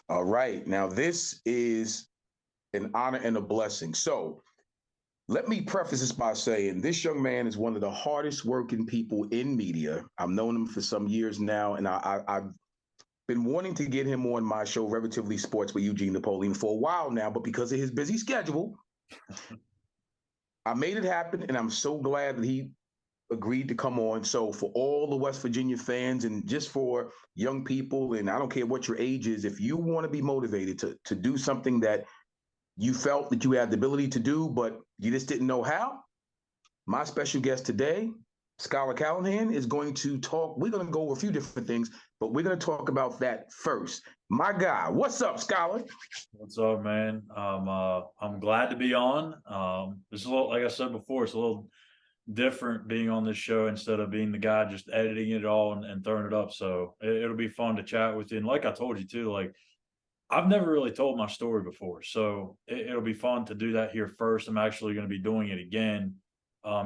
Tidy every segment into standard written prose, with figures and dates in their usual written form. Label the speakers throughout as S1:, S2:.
S1: All right. Now, this is an honor and a blessing. So, let me preface this by saying this young man is one of the hardest working people in media. I've known him for some years now, and I've been wanting to get him on my show, Relatively Sports with Eugene Napoleon, for a while now, but because of his busy schedule, I made it happen, and I'm so glad that he agreed to come on. So for all the West Virginia fans and just for young people, and I don't care what your age is, if you want to be motivated to do something that you felt that you had the ability to do, but you just didn't know how, my special guest today, Schuyler Callihan, is going to talk. We're going to go over a few different things, but we're going to talk about that first. My guy, what's up, Schuyler?
S2: What's up, man? I'm glad to be on. This is a little, like I said before, it's a little different being on this show instead of being the guy just editing it all and throwing it up. So it'll be fun to chat with you. And like I told you too, like I've never really told my story before, so it'll be fun to do that here first. I'm actually going to be doing it again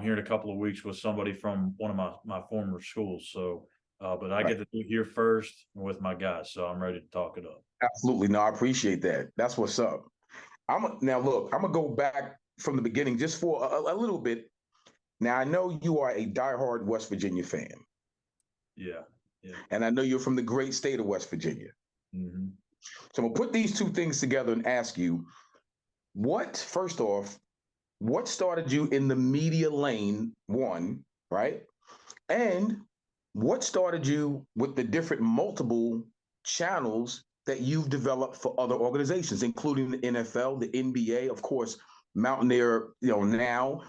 S2: here in a couple of weeks with somebody from one of my former schools. So, but I get to do it here first with my guys, so I'm ready to talk it up.
S1: Absolutely. No, I appreciate that. That's what's up. Now look, I'm gonna go back from the beginning just for a little bit. Now I know you are a diehard West Virginia fan.
S2: Yeah, yeah.
S1: And I know you're from the great state of West Virginia.
S2: Mm-hmm.
S1: So I'm gonna put these two things together and ask you, first off, what started you in the media lane, one, right? And what started you with the different multiple channels that you've developed for other organizations, including the NFL, the NBA, of course, Mountaineer, now.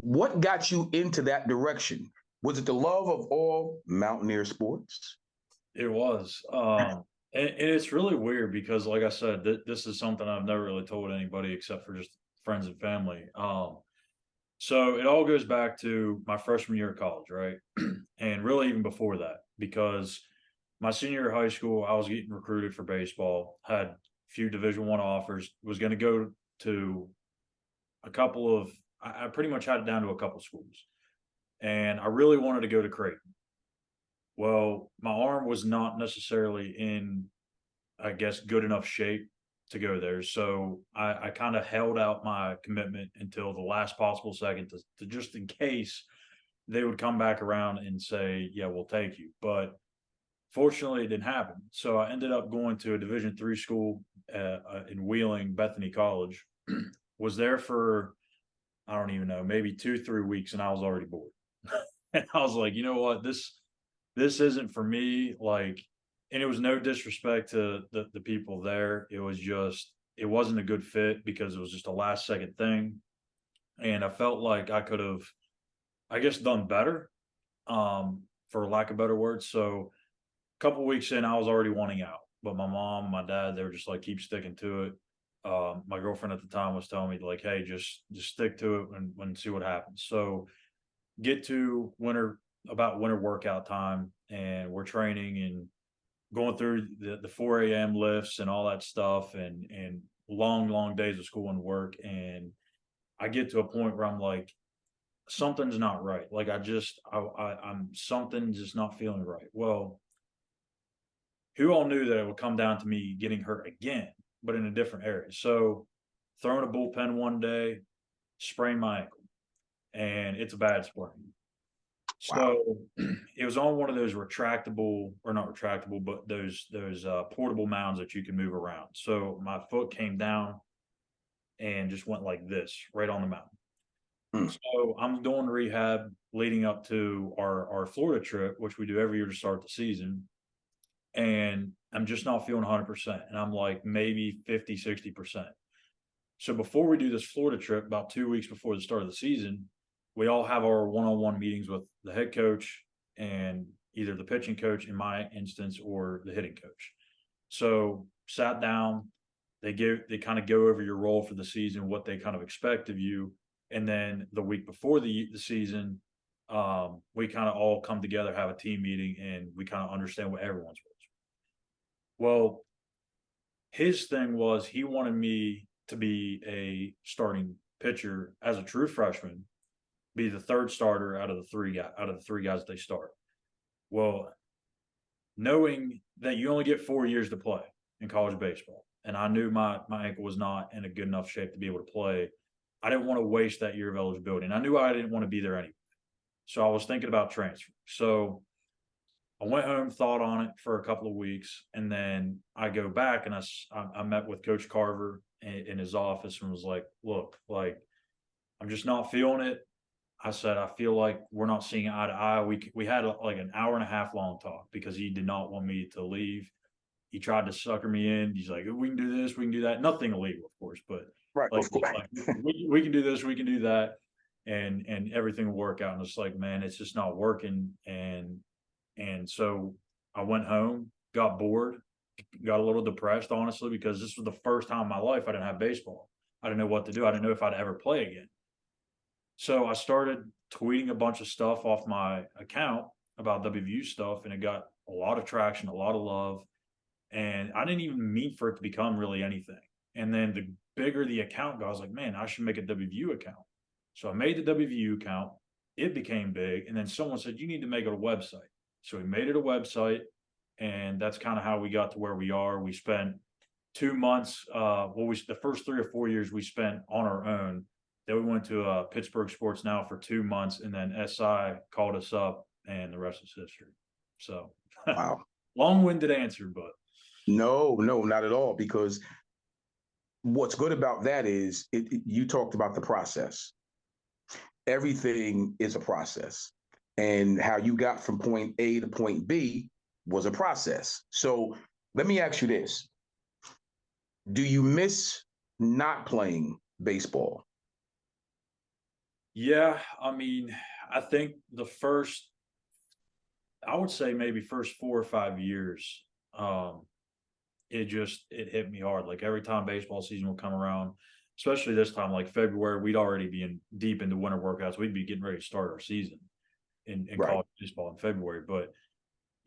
S1: What got you into that direction? Was it the love of all Mountaineer sports?
S2: It was. And it's really weird because, like I said, this is something I've never really told anybody except for just friends and family. So it all goes back to my freshman year of college, right? And really even before that, because my senior year of high school, I was getting recruited for baseball, had a few Division I offers, was going to go to a couple of, I pretty much had it down to a couple schools. And I really wanted to go to Creighton. Well, my arm was not necessarily in, I guess, good enough shape to go there. So I kind of held out my commitment until the last possible second to just in case they would come back around and say, yeah, we'll take you. But fortunately, it didn't happen. So I ended up going to a Division III school in Wheeling, Bethany College. Was there for, I don't even know, maybe 2-3 weeks, and I was already bored. And I was like, you know what, this isn't for me. Like, and it was no disrespect to the people there. It was just, it wasn't a good fit because it was just a last second thing. And I felt like I could have, I guess, done better, for lack of better words. So a couple weeks in, I was already wanting out. But my mom, my dad, they were just like, keep sticking to it. My girlfriend at the time was telling me like, hey, just stick to it and see what happens. So get to about winter workout time, and we're training and going through the 4 a.m. lifts and all that stuff, and long days of school and work. And I get to a point where I'm like, something's not right. Like I'm something's just not feeling right. Well, who all knew that it would come down to me getting hurt again, but in a different area. So throwing a bullpen one day, sprained my ankle, and it's a bad sprain.
S1: Wow.
S2: So it was on one of those retractable, or not retractable, but those portable mounds that you can move around. So my foot came down and just went like this, right on the mountain. So I'm doing rehab leading up to our Florida trip, which we do every year to start the season. And I'm just not feeling 100%. And I'm like maybe 50, 60%. So before we do this Florida trip, about 2 weeks before the start of the season, we all have our one-on-one meetings with the head coach and, either the pitching coach in my instance or the hitting coach. So sat down, they kind of go over your role for the season, what they kind of expect of you, and then the week before the season, we kind of all come together, have a team meeting, and we kind of understand what everyone's roles. Well, his thing was he wanted me to be a starting pitcher as a true freshman, be the third starter out of the three guys that they start. Well, knowing that you only get 4 years to play in college baseball, and I knew my ankle was not in a good enough shape to be able to play, I didn't want to waste that year of eligibility, and I knew I didn't want to be there anyway. So I was thinking about transfer. So I went home, thought on it for a couple of weeks, and then I go back and I met with Coach Carver in his office and was like, "Look, like I'm just not feeling it." I said, "I feel like we're not seeing eye to eye." We had like an hour and a half long talk because he did not want me to leave. He tried to sucker me in. He's like, "We can do this, we can do that." Nothing illegal, of course, but
S1: Right,
S2: like,
S1: of course.
S2: like we can do this, we can do that, and everything will work out. And it's like, man, it's just not working. And so I went home, got bored, got a little depressed, honestly, because this was the first time in my life I didn't have baseball. I didn't know what to do. I didn't know if I'd ever play again. So I started tweeting a bunch of stuff off my account about WVU stuff, and it got a lot of traction, a lot of love. And I didn't even mean for it to become really anything. And then the bigger the account got, I was like, man, I should make a WVU account. So I made the WVU account. It became big. And then someone said, you need to make it a website. So we made it a website. And that's kind of how we got to where we are. We spent 2 months, the first 3 or 4 years we spent on our own. Then we went to Pittsburgh Sports Now for 2 months, and then SI called us up, and the rest is history. So,
S1: Wow.
S2: long-winded answer, but
S1: No, not at all. Because what's good about that is you talked about the process. Everything is a process, and how you got from point A to point B was a process. So let me ask you this: do you miss not playing baseball?
S2: yeah, I mean, I think I would say maybe first 4 or 5 years, um, it hit me hard. Like every time baseball season would come around, especially this time, like February, we'd already be deep into winter workouts. We'd be getting ready to start our season in
S1: Right.
S2: college baseball in February. But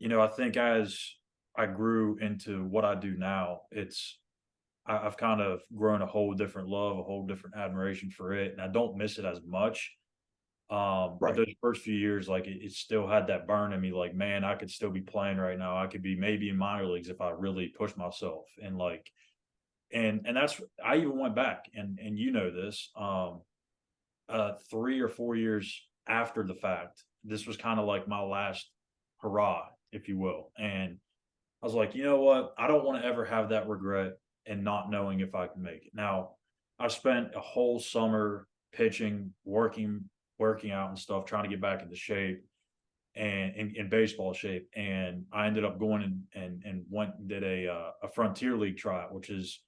S2: I think as I grew into what I do now, I've kind of grown a whole different love, a whole different admiration for it, and I don't miss it as much. But
S1: Right.
S2: those first few years, like it still had that burn in me. Like, man, I could still be playing right now. I could be maybe in minor leagues if I really push myself. And like, and that's I even went back and this, 3 or 4 years after the fact. This was kind of like my last hurrah, if you will. And I was like, you know what? I don't want to ever have that regret and not knowing if I can make it. Now, I spent a whole summer pitching, working out and stuff, trying to get back into shape and in baseball shape. And I ended up going and went and did a Frontier League tryout, which is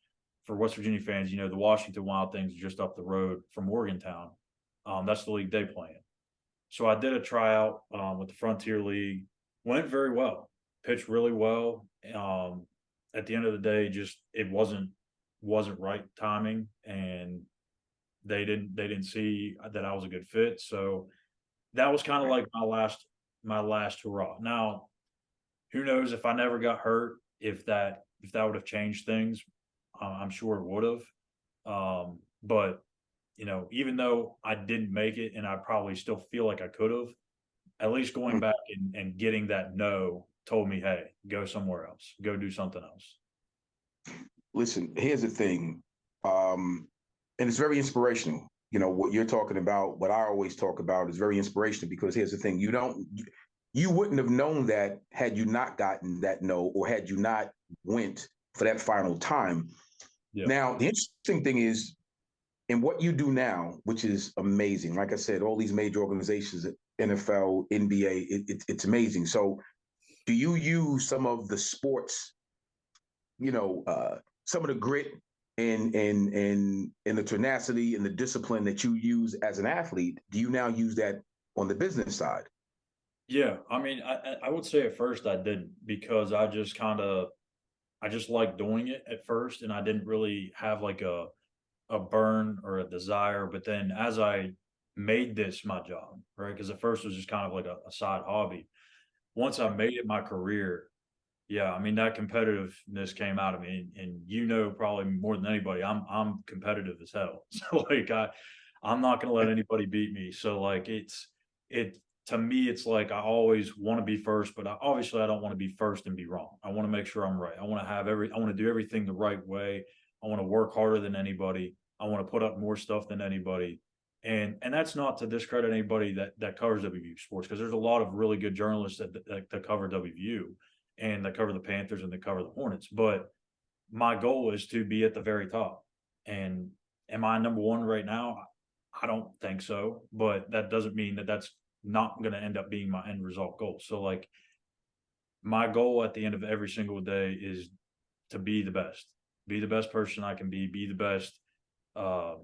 S2: for West Virginia fans, the Washington Wild Things are just up the road from Morgantown. That's the league they play in. So I did a tryout with the Frontier League, went very well, pitched really well. At the end of the day, just it wasn't right timing, and they didn't see that I was a good fit. So that was kind of
S1: Right.
S2: like my last hurrah. Now, who knows if I never got hurt, if that would have changed things. I'm sure it would have. But even though I didn't make it, and I probably still feel like I could have, at least going
S1: Mm.
S2: back and getting that no told me, hey, go somewhere else, go do something else.
S1: Listen, here's the thing, and it's very inspirational. What you're talking about, what I always talk about, is very inspirational, because here's the thing: you wouldn't have known that had you not gotten that no, or had you not went for that final time.
S2: Yeah.
S1: Now, the interesting thing is, in what you do now, which is amazing. Like I said, all these major organizations, NFL, NBA, it's amazing. So, do you use some of the sports, you know, uh, some of the grit and the tenacity and the discipline that you use as an athlete? Do you now use that on the business side?
S2: Yeah, I mean, I would say at first I didn't because I just liked doing it at first, and I didn't really have like a burn or a desire. But then as I made this my job, right? Because at first it was just kind of like a side hobby. Once I made it my career, yeah, I mean that competitiveness came out of me, and you know probably more than anybody, I'm competitive as hell. So like I'm not gonna let anybody beat me. So like it to me it's like I always want to be first, but obviously I don't want to be first and be wrong. I want to make sure I'm right. I want to do everything the right way. I want to work harder than anybody. I want to put up more stuff than anybody. And that's not to discredit anybody that covers WVU sports because there's a lot of really good journalists that cover WVU and that cover the Panthers and that cover the Hornets. But my goal is to be at the very top. And am I number one right now? I don't think so. But that doesn't mean that that's not going to end up being my end result goal. So, like, my goal at the end of every single day is to be the best person I can be the best uh,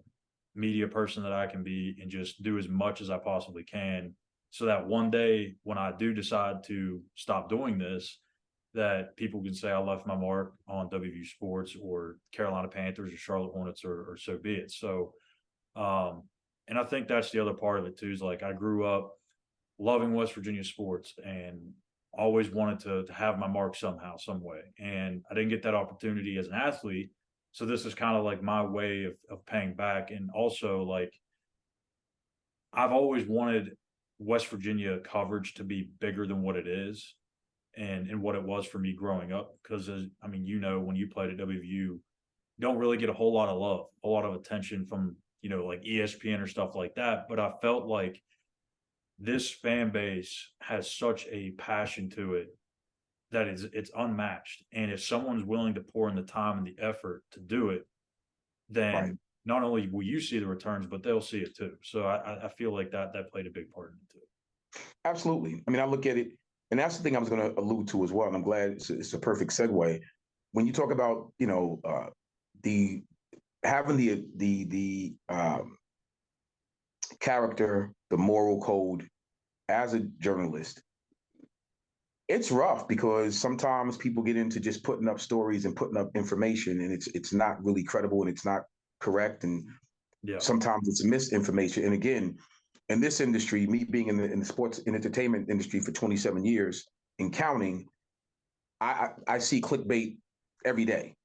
S2: media person that I can be, and just do as much as I possibly can so that one day when I do decide to stop doing this, that people can say I left my mark on WVU Sports or Carolina Panthers or Charlotte Hornets or so be it. So, um, and I think that's the other part of it too. Is like I grew up loving West Virginia sports and always wanted to have my mark somehow, some way. And I didn't get that opportunity as an athlete. So this is kind of like my way of paying back. And also like I've always wanted West Virginia coverage to be bigger than what it is and what it was for me growing up. Because I mean, you know, when you played at WVU, don't really get a whole lot of love, a lot of attention from, you know, like ESPN or stuff like that. But I felt like this fan base has such a passion to it that it's unmatched. And if someone's willing to pour in the time and the effort to do it,
S1: Right.
S2: then not only will you see the returns, but they'll see it too. So I feel like that played a big part in it too.
S1: Absolutely. I mean, I look at it, and that's the thing I was going to allude to as well. And I'm glad it's a perfect segue. When you talk about, the having the character, the moral code as a journalist, it's rough because sometimes people get into just putting up stories and putting up information, and it's not really credible and it's not correct, and
S2: Yeah.
S1: sometimes it's misinformation. And again, in this industry, me being in the sports and entertainment industry for 27 years and counting, I see clickbait every day.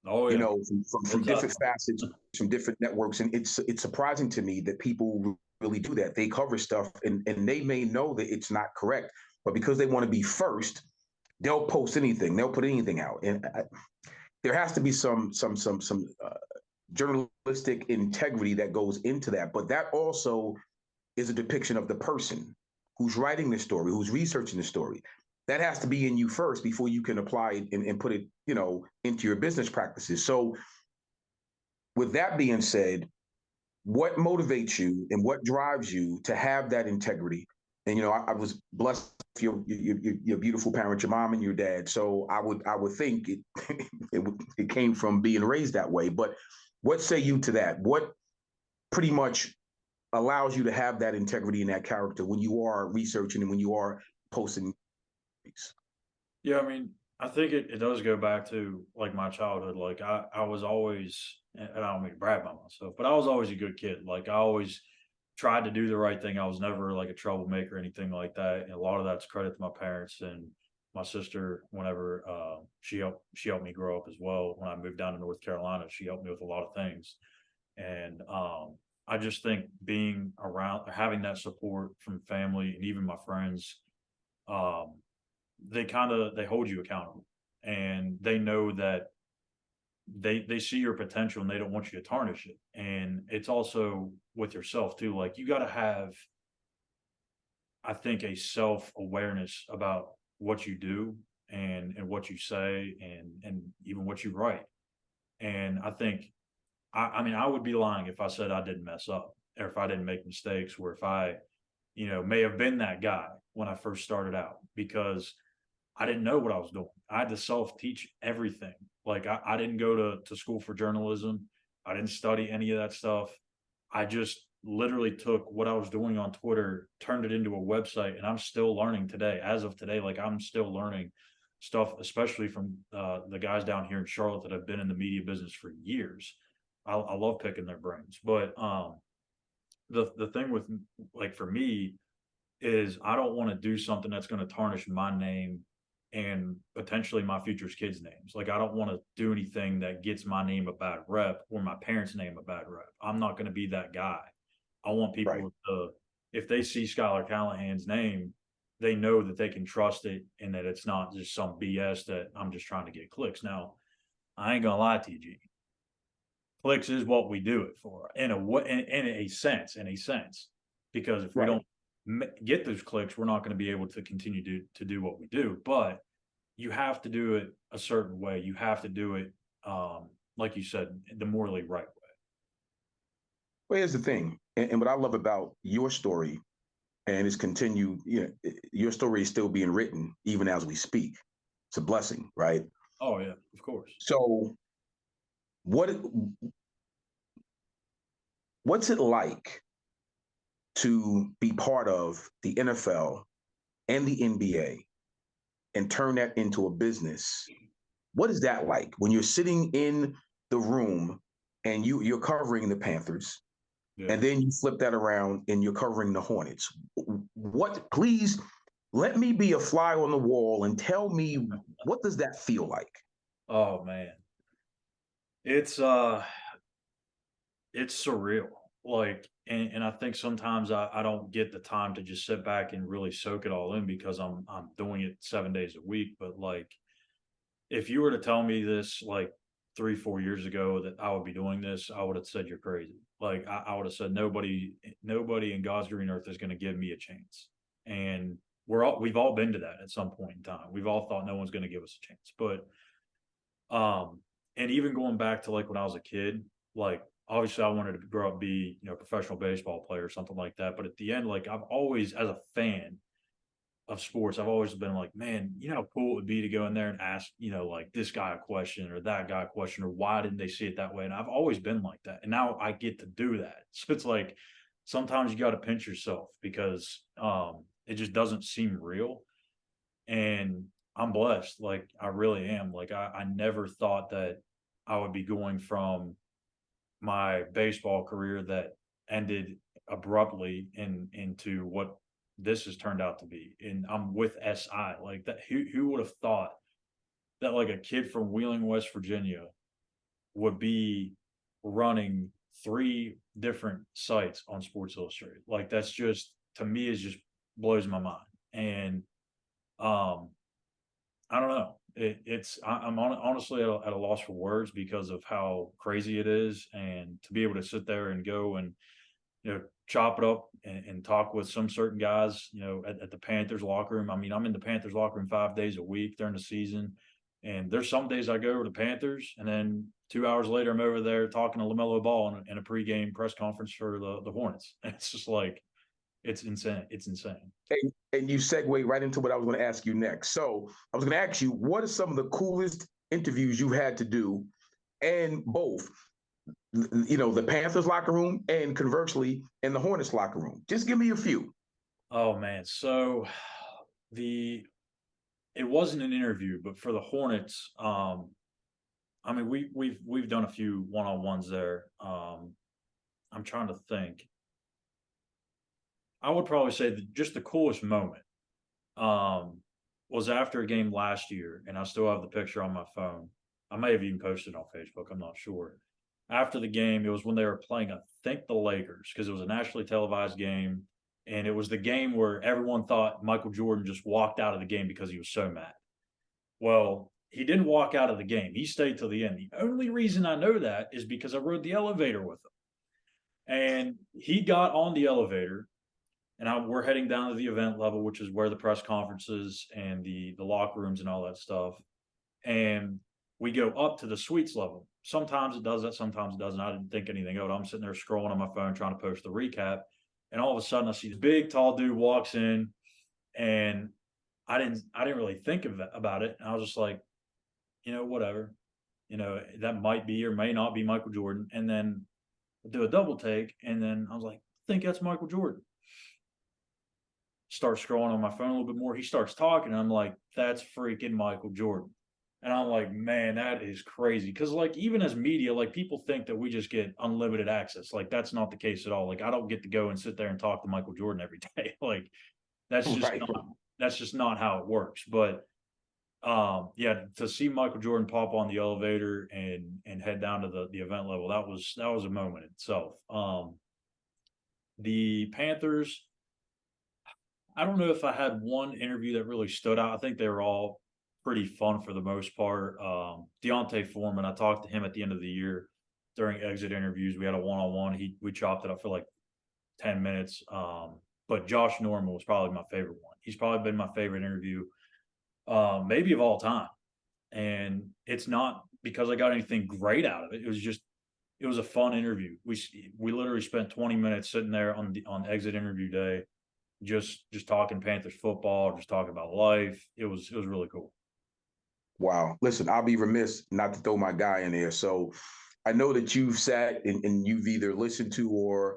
S2: Oh yeah.
S1: From
S2: It's out
S1: different facets, from different networks, and it's surprising to me that people really do that. They cover stuff, and they may know that it's not correct, but because they want to be first, they'll post anything, they'll put anything out, and there has to be some journalistic integrity that goes into that. But that also is a depiction of the person who's writing the story, who's researching the story. That has to be in you first before you can apply it and put it, into your business practices. So, with that being said, what motivates you and what drives you to have that integrity? And I was blessed with your beautiful parents, your mom and your dad. So I would think it came from being raised that way. But what say you to that? What pretty much allows you to have that integrity and that character when you are researching and when you are posting these?
S2: Yeah, I mean, I think it does go back to like my childhood. Like I was always, and I don't mean to brag about myself, but I was always a good kid. Like I always tried to do the right thing. I was never like a troublemaker or anything like that. And a lot of that's credit to my parents and my sister. Whenever she helped me grow up as well. When I moved down to North Carolina, she helped me with a lot of things. And I just think being around, having that support from family and even my friends, um, they hold you accountable and they know that they see your potential and they don't want you to tarnish it. And it's also with yourself too. Like you got to have, I think, a self awareness about what you do and what you say and even what you write. And I think I mean I would be lying if I said I didn't mess up or if I didn't make mistakes or if I may have been that guy when I first started out because I didn't know what I was doing. I had to self teach everything. Like I didn't go to school for journalism. I didn't study any of that stuff. I just literally took what I was doing on Twitter, turned it into a website, and I'm still learning today. As of today, like I'm still learning stuff, especially from the guys down here in Charlotte that have been in the media business for years. I love picking their brains, but the thing with, like, for me is I don't want to do something that's going to tarnish my name and potentially my future's kids' names. Like, I don't want to do anything that gets my name a bad rep or my parents' name a bad rep. I'm not going to be that guy. I want
S1: Right.
S2: people to, if they see Schuyler Callahan's name, they know that they can trust it and that it's not just some BS that I'm just trying to get clicks. Now, I ain't gonna lie to you, G. Clicks is what we do it for, in a sense, because if we
S1: Right.
S2: don't get those clicks, we're not going to be able to continue to do what we do. But you have to do it a certain way. You have to do it, like you said, the morally right way.
S1: Well, here's the thing, and what I love about your story, and it's continued. Your story is still being written even as we speak. It's a blessing, right?
S2: Oh yeah, of course.
S1: So, what what's it like to be part of the NFL and the NBA and turn that into a business? What is that like when you're sitting in the room and you're covering the Panthers,
S2: Yeah.
S1: and then you flip that around and you're covering the Hornets? What, please let me be a fly on the wall and tell me, what does that feel like?
S2: Oh man, it's it's surreal. Like, and I think sometimes I don't get the time to just sit back and really soak it all in because I'm doing it 7 days a week. But like, if you were to tell me this like 3, 4 years ago that I would be doing this, I would have said you're crazy. Like, I would have said nobody in God's green earth is going to give me a chance. And we've all been to that at some point in time. We've all thought no one's going to give us a chance. But um, and even going back to like when I was a kid, like obviously I wanted to grow up, be, a professional baseball player or something like that. But at the end, like I've always, as a fan of sports, I've always been like, man, you know how cool it would be to go in there and ask, like this guy a question or that guy a question, or why didn't they see it that way? And I've always been like that. And now I get to do that. So it's like sometimes you got to pinch yourself because it just doesn't seem real. And I'm blessed. Like I really am. Like I never thought that I would be going from my baseball career that ended abruptly into what this has turned out to be. And I'm with SI. Like that, who would have thought that like a kid from Wheeling, West Virginia would be running 3 different sites on Sports Illustrated? Like that's just, to me, is just blows my mind. And um I don't know. I'm honestly at a loss for words because of how crazy it is, and to be able to sit there and go and chop it up and talk with some certain guys, at the Panthers locker room. I mean, I'm in the Panthers locker room 5 days a week during the season, and there's some days I go to the Panthers, and then 2 hours later I'm over there talking to LaMelo Ball in a pregame press conference for the Hornets. And it's just like it's insane. It's insane.
S1: And you segue right into what I was going to ask you next. So I was going to ask you, what are some of the coolest interviews you've had to do, and both, the Panthers locker room and conversely in the Hornets locker room? Just give me a few.
S2: Oh man, so the it wasn't an interview, but for the Hornets, I mean we've done a few one-on-ones there. I'm trying to think. I would probably say that just the coolest moment um was after a game last year, and I still have the picture on my phone. I may have even posted it on Facebook, I'm not sure. After the game, it was when they were playing, I think, the Lakers, because it was a nationally televised game, and it was the game where everyone thought Michael Jordan just walked out of the game because he was so mad. Well, he didn't walk out of the game. He stayed till the end. The only reason I know that is because I rode the elevator with him. And he got on the elevator, and we're heading down to the event level, which is where the press conferences and the locker rooms and all that stuff. And we go up to the suites level. Sometimes it does that, sometimes it doesn't. I didn't think anything of it. I'm sitting there scrolling on my phone trying to post the recap, and all of a sudden I see this big tall dude walks in, and I didn't really think about it. And I was just like, whatever. That might be or may not be Michael Jordan. And then do a double take, and then I was like, think that's Michael Jordan. Start scrolling on my phone a little bit more. He starts talking. And I'm like, that's freaking Michael Jordan. And I'm like, man, that is crazy. Cause like even as media, like people think that we just get unlimited access. Like that's not the case at all. Like I don't get to go and sit there and talk to Michael Jordan every day. Like
S1: Right.
S2: that's just not how it works. But yeah, to see Michael Jordan pop on the elevator and head down to the event level, that was a moment itself. The Panthers, I don't know if I had one interview that really stood out. I think they were all pretty fun for the most part. Deontay Foreman, I talked to him at the end of the year during exit interviews. We had a one-on-one. We chopped it up for like 10 minutes. But Josh Norman was probably my favorite one. He's probably been my favorite interview, maybe of all time. And it's not because I got anything great out of it. It was a fun interview. We literally spent 20 minutes sitting there on exit interview day, just talking Panthers football, just talking about life. It was really cool.
S1: Wow. Listen, I'll be remiss not to throw my guy in there. So I know that you've sat and you've either listened to or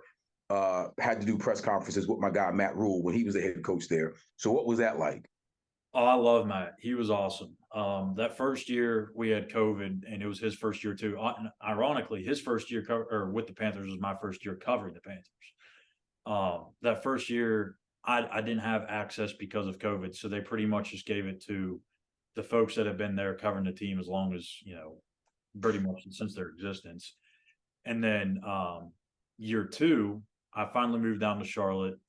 S1: had to do press conferences with my guy, Matt Rule, when he was the head coach there. So what was that like?
S2: Oh, I love Matt. He was awesome. That first year we had COVID, and it was his first year too. Ironically, his first year or with the Panthers was my first year covering the Panthers. That first year, I didn't have access because of COVID, so they pretty much just gave it to the folks that have been there covering the team as long as pretty much since their existence. And then year two, I finally moved down to Charlotte,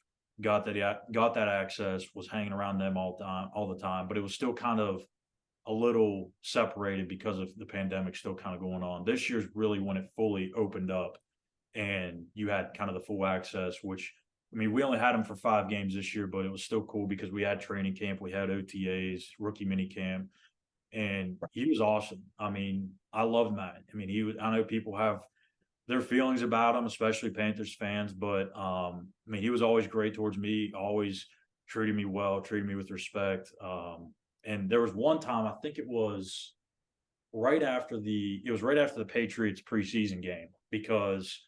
S2: got that access, was hanging around them all the time, but it was still kind of a little separated because of the pandemic still kind of going on. This year's really when it fully opened up and you had kind of the full access, which I mean, we only had him for 5 games this year, but it was still cool because we had training camp, we had OTAs, rookie mini camp, and he was awesome. I mean, I love Matt. I mean, I know people have their feelings about him, especially Panthers fans, but I mean, he was always great towards me, always treated me well, treated me with respect. And there was one time, I think it was right after the Patriots preseason game because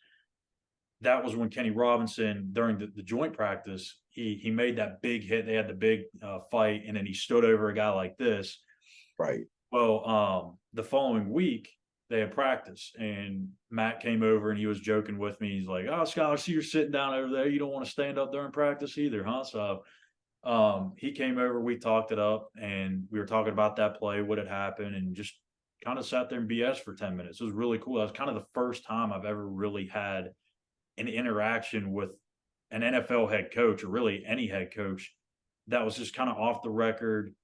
S2: that was when Kenny Robinson during the joint practice he made that big hit. They had the big fight, and then he stood over a guy like this.
S1: Right.
S2: Well, the following week they had practice, and Matt came over and he was joking with me. He's like, "Oh, Scott, I see you're sitting down over there. You don't want to stand up during practice either, huh?" So he came over, we talked it up, and we were talking about that play, what had happened, and just kind of sat there and BS for 10 minutes. It was really cool. That was kind of the first time I've ever really had an interaction with an NFL head coach or really any head coach that was just kind of off the record,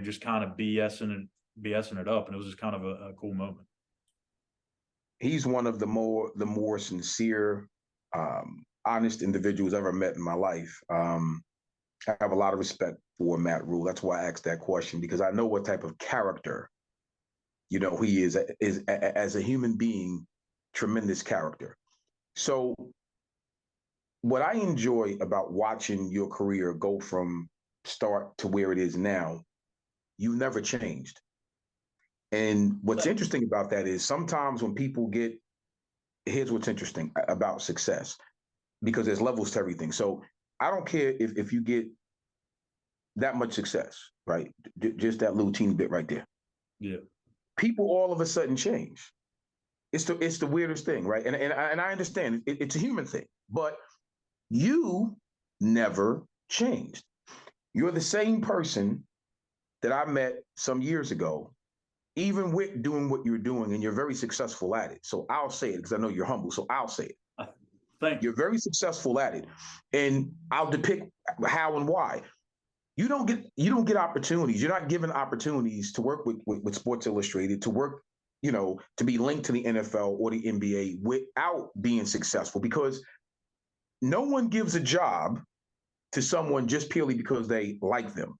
S2: just kind of BSing it up. And it was just kind of a cool moment.
S1: He's one of the more sincere, honest individuals I've ever met in my life. I have a lot of respect for Matt Rule. That's why I asked that question, because I know what type of character, he is as a human being, tremendous character. So what I enjoy about watching your career go from start to where it is now, you never changed. And what's interesting about that is sometimes when people here's what's interesting about success, because there's levels to everything. So I don't care if you get that much success, right? Just that little teeny bit right there.
S2: Yeah.
S1: People all of a sudden change. It's the weirdest thing, right? And I understand it's a human thing, but you never changed. You're the same person that I met some years ago, even with doing what you're doing, and you're very successful at it. So I'll say it because I know you're humble. So I'll say it.
S2: Thank you.
S1: You're very successful at it, and I'll depict how and why. You don't get opportunities. You're not given opportunities to work with Sports Illustrated, to work, to be linked to the NFL or the NBA without being successful, because no one gives a job to someone just purely because they like them.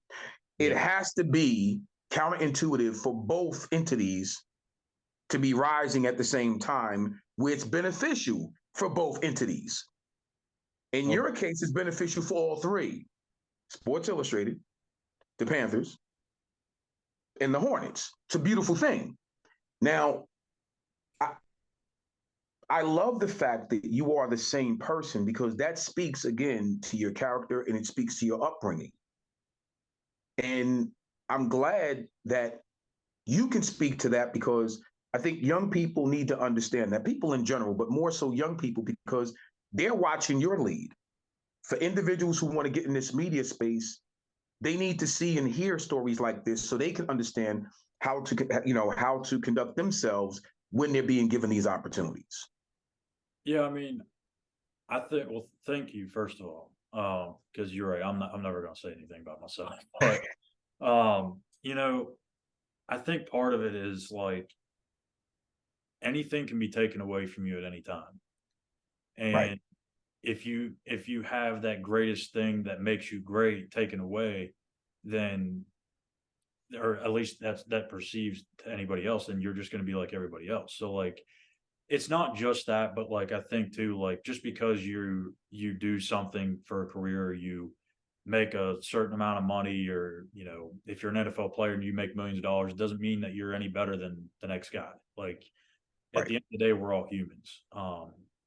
S1: It has to be counterintuitive for both entities to be rising at the same time, where it's beneficial for both entities. In your case, it's beneficial for all three: Sports Illustrated, the Panthers, and the Hornets. It's a beautiful thing. Now, I love the fact that you are the same person because that speaks again to your character and it speaks to your upbringing. And I'm glad that you can speak to that because I think young people need to understand that, people in general, but more so young people, because they're watching your lead. For individuals who want to get in this media space, they need to see and hear stories like this so they can understand how to, how to conduct themselves when they're being given these opportunities.
S2: Yeah, I mean, I think. Well, thank you first of all, because you're right. I'm never going to say anything about myself, but you know, I think part of it is like anything can be taken away from you at any time,
S1: Right,
S2: and if you have that greatest thing that makes you great taken away, then or at least that perceives to anybody else, then you're just going to be like everybody else. So like it's not just that, but like I think too, like just because you do something for a career, you make a certain amount of money, or if you're an NFL player and you make millions of dollars, it doesn't mean that you're any better than the next guy. Like at
S1: right,
S2: the end of the day, we're all humans.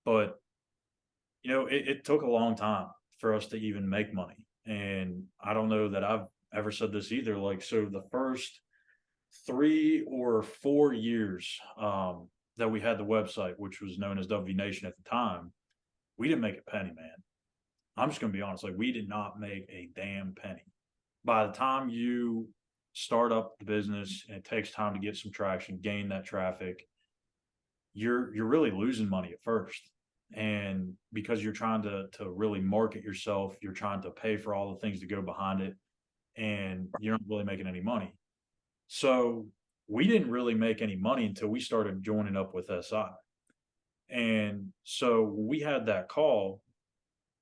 S2: But it took a long time for us to even make money. And I don't know that I've ever said this either. Like, so the first 3 or 4 years that we had the website, which was known as W Nation at the time, we didn't make a penny, man. I'm just going to be honest. Like, we did not make a damn penny. By the time you start up the business and it takes time to get some traction, gain that traffic, you're really losing money at first. And because you're trying to really market yourself, you're trying to pay for all the things to go behind it, and you're not really making any money. So we didn't really make any money until we started joining up with SI. And so we had that call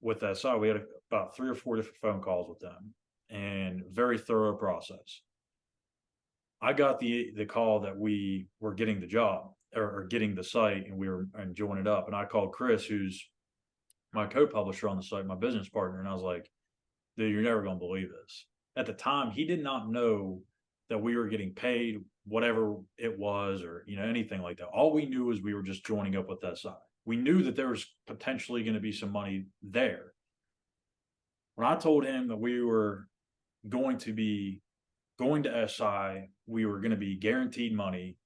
S2: with SI. We had about 3 or 4 different phone calls with them, and very thorough process. I got the call that we were getting the job, or getting the site, and we were and joining it up. And I called Chris, who's my co-publisher on the site, my business partner, and I was like, "Dude, you're never going to believe this." At the time, he did not know that we were getting paid whatever it was, or anything like that. All we knew is we were just joining up with SI. We knew that there was potentially going to be some money there. When I told him that we were going to be going to SI, we were going to be guaranteed money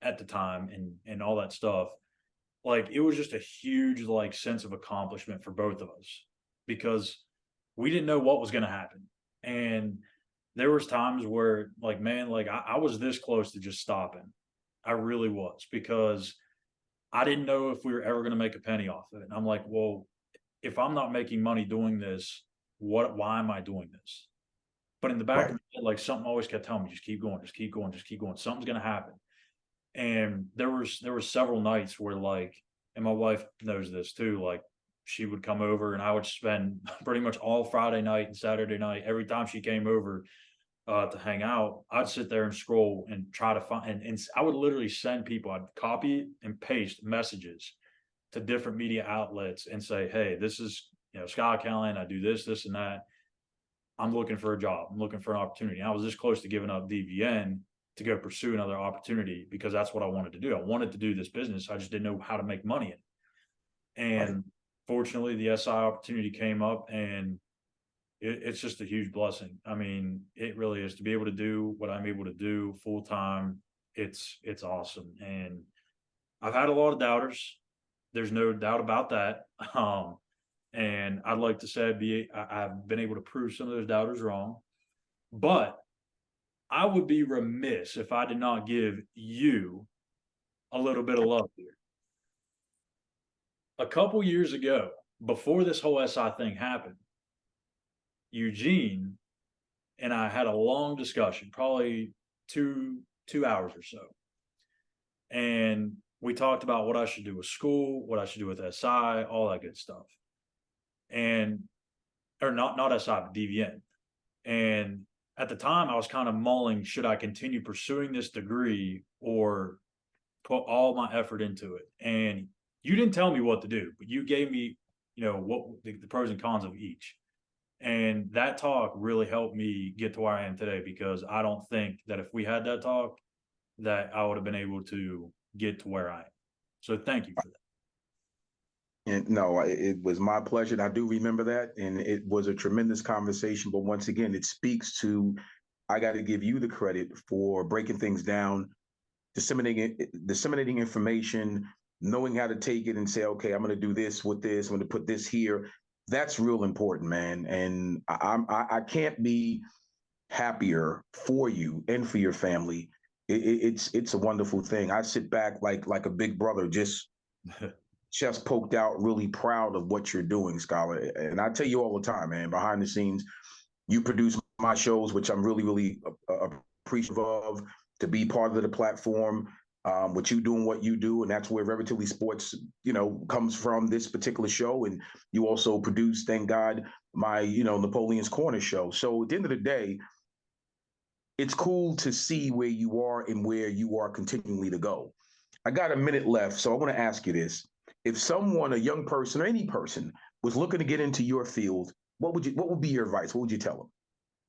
S2: at the time, and all that stuff, like it was just a huge like sense of accomplishment for both of us, because we didn't know what was going to happen. And there was times where like, man, like I was this close to just stopping. I really was, because I didn't know if we were ever going to make a penny off of it. And I'm like, well, if I'm not making money doing this, why am I doing this? But in the back of
S1: right,
S2: my head, like something always kept telling me, just keep going, just keep going, just keep going. Something's going to happen. And there were several nights where like, and my wife knows this too, like she would come over and I would spend pretty much all Friday night and Saturday night. Every time she came over to hang out, I'd sit there and scroll and try to find, and I would literally send people, I'd copy and paste messages to different media outlets and say, hey, this is, Scott Callihan, I do this, this, and that. I'm looking for a job. I'm looking for an opportunity. And I was this close to giving up DVN to go pursue another opportunity, because that's what I wanted to do. I wanted to do this business. I just didn't know how to make money in it.
S1: right.
S2: And fortunately, the SI opportunity came up, and it's just a huge blessing. I mean, it really is, to be able to do what I'm able to do full time. It's awesome. And I've had a lot of doubters. There's no doubt about that. And I'd like to say I've been able to prove some of those doubters wrong. But I would be remiss if I did not give you a little bit of love here. A couple years ago, before this whole SI thing happened, Eugene and I had a long discussion, probably two hours or so. And we talked about what I should do with school, what I should do with SI, all that good stuff. And or not SI, but DVN. And at the time I was kind of mulling, should I continue pursuing this degree or put all my effort into it? And you didn't tell me what to do, but you gave me, what the pros and cons of each. And that talk really helped me get to where I am today, because I don't think that if we had that talk, that I would have been able to get to where I am. So thank you for that.
S1: And no, it was my pleasure. And I do remember that. And it was a tremendous conversation. But once again, it speaks to, I got to give you the credit for breaking things down, disseminating information, knowing how to take it and say, okay, I'm going to do this with this. I'm going to put this here. That's real important, man. And I can't be happier for you and for your family. It's a wonderful thing. I sit back like a big brother, just chest poked out, really proud of what you're doing, Scholar. And I tell you all the time, man, behind the scenes, you produce my shows, which I'm really appreciative of, to be part of the platform. What you doing, what you do, and that's where Relatively Sports, comes from. This particular show, and you also produce, thank God, my Napoleon's Corner show. So at the end of the day, it's cool to see where you are and where you are continually to go. I got a minute left, so I want to ask you this: if someone, a young person or any person, was looking to get into your field, what would be your advice? What would you tell them?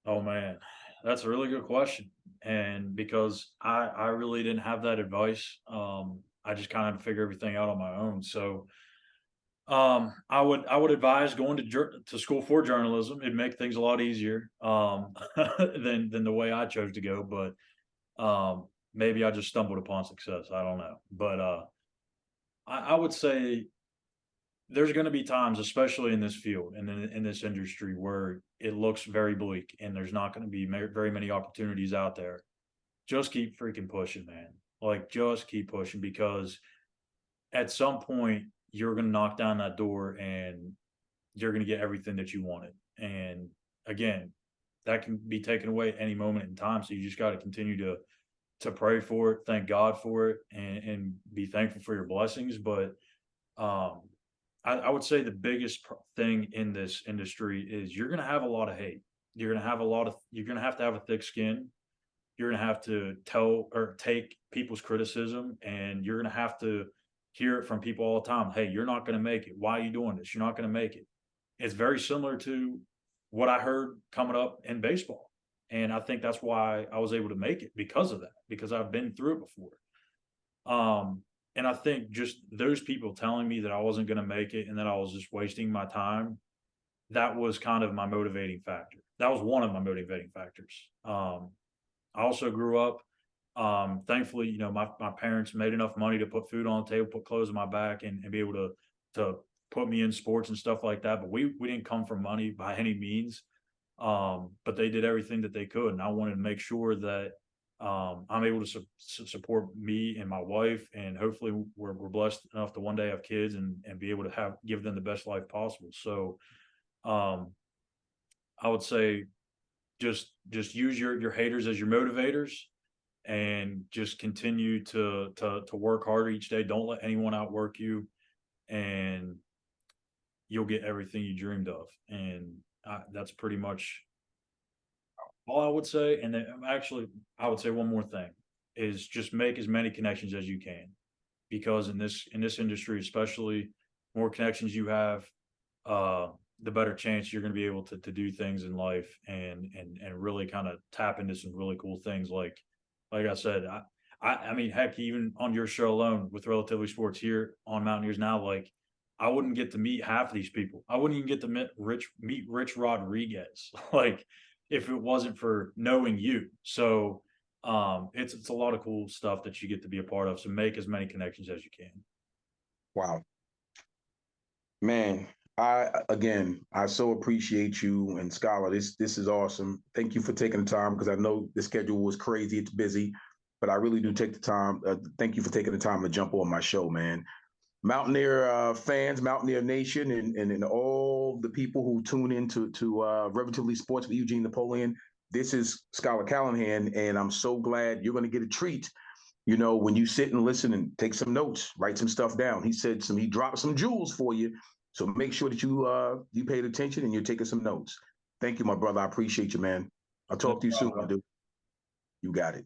S2: Oh man, that's a really good question. And because I really didn't have that advice, I just kind of had to figure everything out on my own. So I would advise going to school for journalism. It'd make things a lot easier than the way I chose to go. But maybe I just stumbled upon success. I don't know. But I would say there's going to be times, especially in this field and in this industry, where it looks very bleak and there's not going to be very many opportunities out there. Just keep freaking pushing, man. Like, just keep pushing, because at some point you're going to knock down that door and you're going to get everything that you wanted. And again, that can be taken away at any moment in time. So you just got to continue to pray for it, thank God for it, and be thankful for your blessings. But um, I would say the biggest thing in this industry is you're going to have a lot of hate. You're going to have a thick skin. You're going to have to tell or take people's criticism, and you're going to have to hear it from people all the time. Hey, you're not going to make it. Why are you doing this? You're not going to make it. It's very similar to what I heard coming up in baseball. And I think that's why I was able to make it, because of that, because I've been through it before. And I think just those people telling me that I wasn't going to make it and that I was just wasting my time, that was kind of my motivating factor. That was one of my motivating factors. I also grew up, thankfully, my parents made enough money to put food on the table, put clothes on my back, and be able to put me in sports and stuff like that. But we didn't come from money by any means. But they did everything that they could, and I wanted to make sure that I'm able to support me and my wife, and hopefully we're blessed enough to one day have kids and be able to give them the best life possible. So um, I would say just use your haters as your motivators, and just continue to work harder each day. Don't let anyone outwork you, and you'll get everything you dreamed of. And that's pretty much all I would say. And then actually, I would say one more thing is just make as many connections as you can, because in this industry, especially, more connections you have, the better chance you're going to be able to do things in life, and really kind of tap into some really cool things. Like I said, I mean, heck, even on your show alone with Relatively Sports here on Mountaineers Now, like, I wouldn't get to meet half of these people. I wouldn't even get to meet Rich Rodriguez, like, if it wasn't for knowing you. So it's a lot of cool stuff that you get to be a part of. So make as many connections as you can.
S1: Wow, man. I so appreciate you and Scholar. This is awesome. Thank you for taking the time, because I know the schedule was crazy. It's busy, but I really do take the time. Thank you for taking the time to jump on my show, man. Mountaineer fans, Mountaineer Nation, and all the people who tune into Relatively Sports with Eugene Napoleon. This is Scholar Callihan, and I'm so glad you're going to get a treat. When you sit and listen and take some notes, write some stuff down. He dropped some jewels for you, so make sure that you paid attention and you're taking some notes. Thank you, my brother. I appreciate you, man. I'll
S2: No
S1: talk to you soon, my
S2: problem.
S1: dude. You got it.